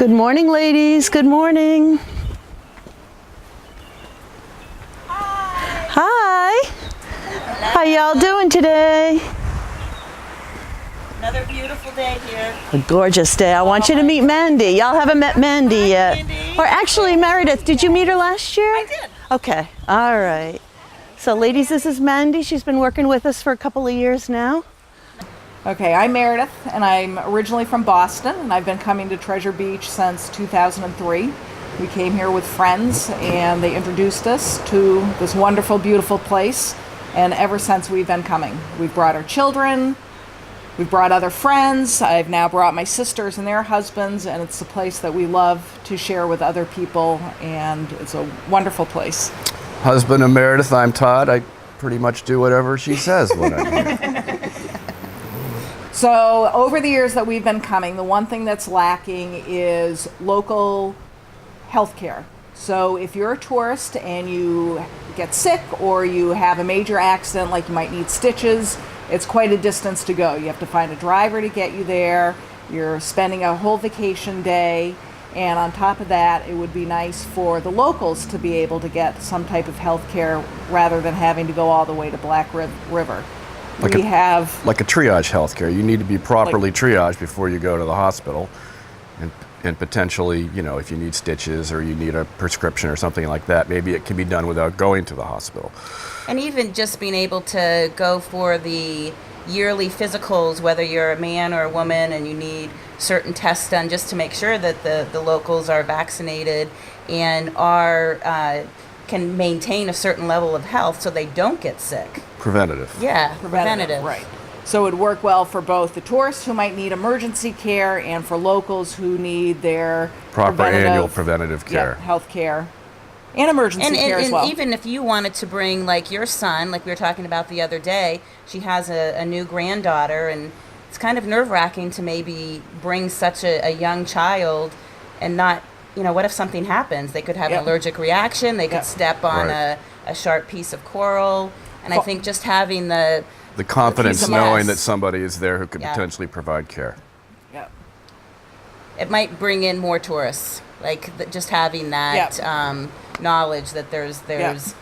Good morning, ladies. Good morning. Hi. How y'all doing today? Another beautiful day here. A gorgeous day. I want you to meet Mandy. Y'all haven't met Mandy yet. Mandy. Or actually, Meredith, did you meet her last year? I did. Okay. All right. So, ladies, this is Mandy. She's been working with us for a couple of years now. Okay, I'm Meredith, and I'm originally from Boston, and I've been coming to Treasure Beach since 2003. We came here with friends, and they introduced us to this wonderful, beautiful place, and ever since we've been coming. We've brought our children, we've brought other friends, I've now brought my sisters and their husbands, and it's a place that we love to share with other people, and it's a wonderful place. Husband of Meredith, I'm Todd. I pretty much do whatever she says when I'm here. So over the years that we've been coming, the one thing that's lacking is local health care. So if you're a tourist and you get sick or you have a major accident, like you might need stitches, it's quite a distance to go. You have to find a driver to get you there. You're spending a whole vacation day. And on top of that, it would be nice for the locals to be able to get some type of health care rather than having to go all the way to Black River. Like we a have triage healthcare. You need to be properly triaged before you go to the hospital. And potentially, you know, if you need stitches or you need a prescription or something like that, maybe it can be done without going to the hospital. And even just being able to go for the yearly physicals, whether you're a man or a woman and you need certain tests done just to make sure that the locals are vaccinated and are can maintain a certain level of health so they don't get sick. Preventative. Yeah, preventative. Right. So it would work well for both the tourists who might need emergency care and for locals who need their Proper annual preventative care. Yeah, health care and emergency care as well. And even if you wanted to bring, like your son, like we were talking about the other day, she has a new granddaughter, and it's kind of nerve-wracking to maybe bring such a young child and not, you know, what if something happens? They could have an allergic reaction, they could step on a sharp piece of coral, and I think just having the confidence knowing that somebody is there who could potentially provide care. Yeah. It might bring in more tourists, like just having that knowledge that there's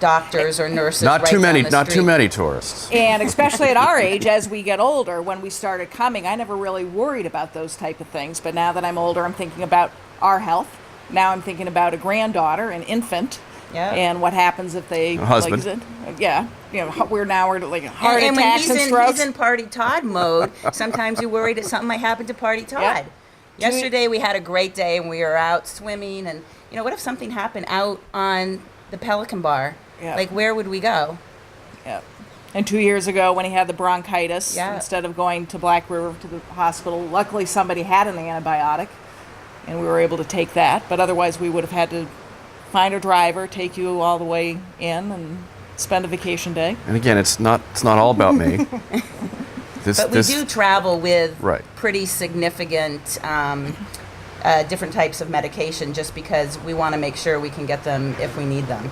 doctors or nurses. Not right too many. down the Not street. too many tourists. And especially at our age, as we get older, when we started coming, I never really worried about those type of things. But now that I'm older, I'm thinking about our health. Now I'm thinking about a granddaughter, an infant. Yeah. And what happens if they A husband. You know, we're like heart and attacks when and strokes. he's in Party Todd mode, sometimes you're worried that something might happen to Party Todd. Yep. Yesterday we had a great day and we were out swimming, and you know, what if something happened out on the Pelican Bar? Yeah. Like, where would we go? Yeah. And 2 years ago, when he had the bronchitis, Yeah. instead of going to Black River to the hospital, luckily somebody had an antibiotic, and we were able to take that. But otherwise, we would have had to find a driver, take you all the way in, and spend a vacation day. And again, it's not all about me. But we do travel with Right. pretty significant different types of medication, just because we want to make sure we can get them if we need them.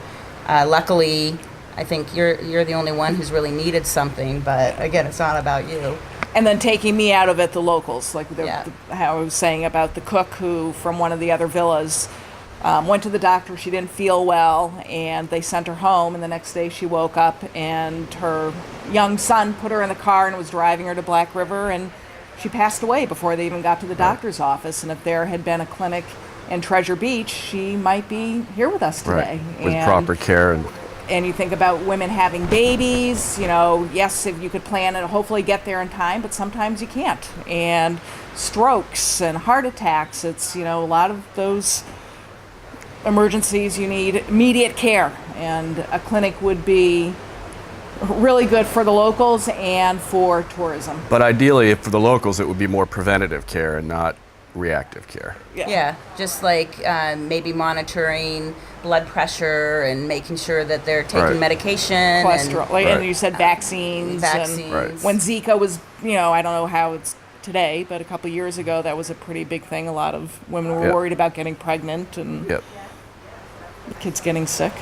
Luckily, I think you're the only one who's really needed something, but again, it's not about you. And then taking me out of it, the locals, like Yeah. how I was saying about the cook who, from one of the other villas, went to the doctor, she didn't feel well, and they sent her home, and the next day she woke up, and her young son put her in the car and was driving her to Black River, and she passed away before they even got to the doctor's office. And if there had been a clinic in Treasure Beach, she might be here with us today. Right. With proper care And you think about women having babies, you know, yes, if you could plan it, hopefully get there in time, but sometimes you can't. And strokes and heart attacks, it's, you know, a lot of those emergencies, you need immediate care. And a clinic would be really good for the locals and for tourism. But ideally, for the locals, it would be more preventative care and not reactive care. Yeah, just like maybe monitoring blood pressure and making sure that they're taking Right. medication. Cholesterol, and you said vaccines. Vaccines. And when Zika was, you know, I don't know how it's today, but a couple years ago, that was a pretty big thing. A lot of women were worried about getting pregnant and Yep. kids getting sick.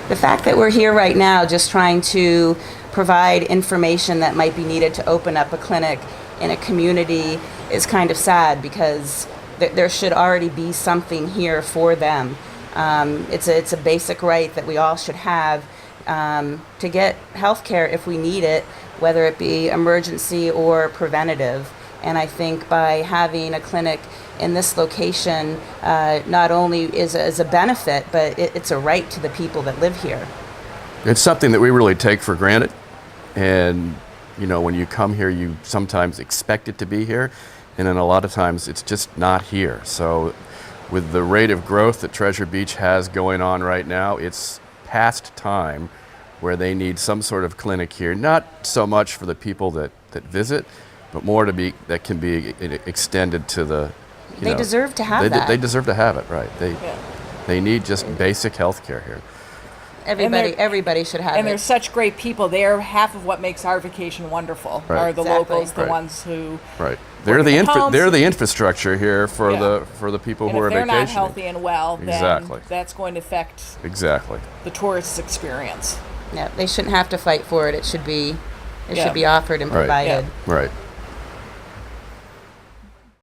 The fact that we're here right now just trying to provide information that might be needed to open up a clinic in a community is kind of sad, because there should already be something here for them. It's a basic right that we all should have, to get health care if we need it, whether it be emergency or preventative. And I think by having a clinic in this location, not only is a benefit, but it's a right to the people that live here. It's something that we really take for granted. And, you know, when you come here, you sometimes expect it to be here. And then a lot of times it's just not here. So with the rate of growth that Treasure Beach has going on right now, it's past time where they need some sort of clinic here. Not so much for the people that visit, but more that can be extended to the, They deserve to have that. They deserve to have it, right. They need just basic health care here. Everybody should have it. And they're such great people. They're half of what makes our vacation wonderful. Right. Are the Exactly. locals, the Right. ones who Right. work in homes. They're the infrastructure here for Yeah. the people And who are if they're vacationing. not healthy and well, then Exactly. that's going to affect Exactly. the tourist's experience. Yeah, they shouldn't have to fight for it. It should be Yeah. offered and Right. provided. Yeah. Right.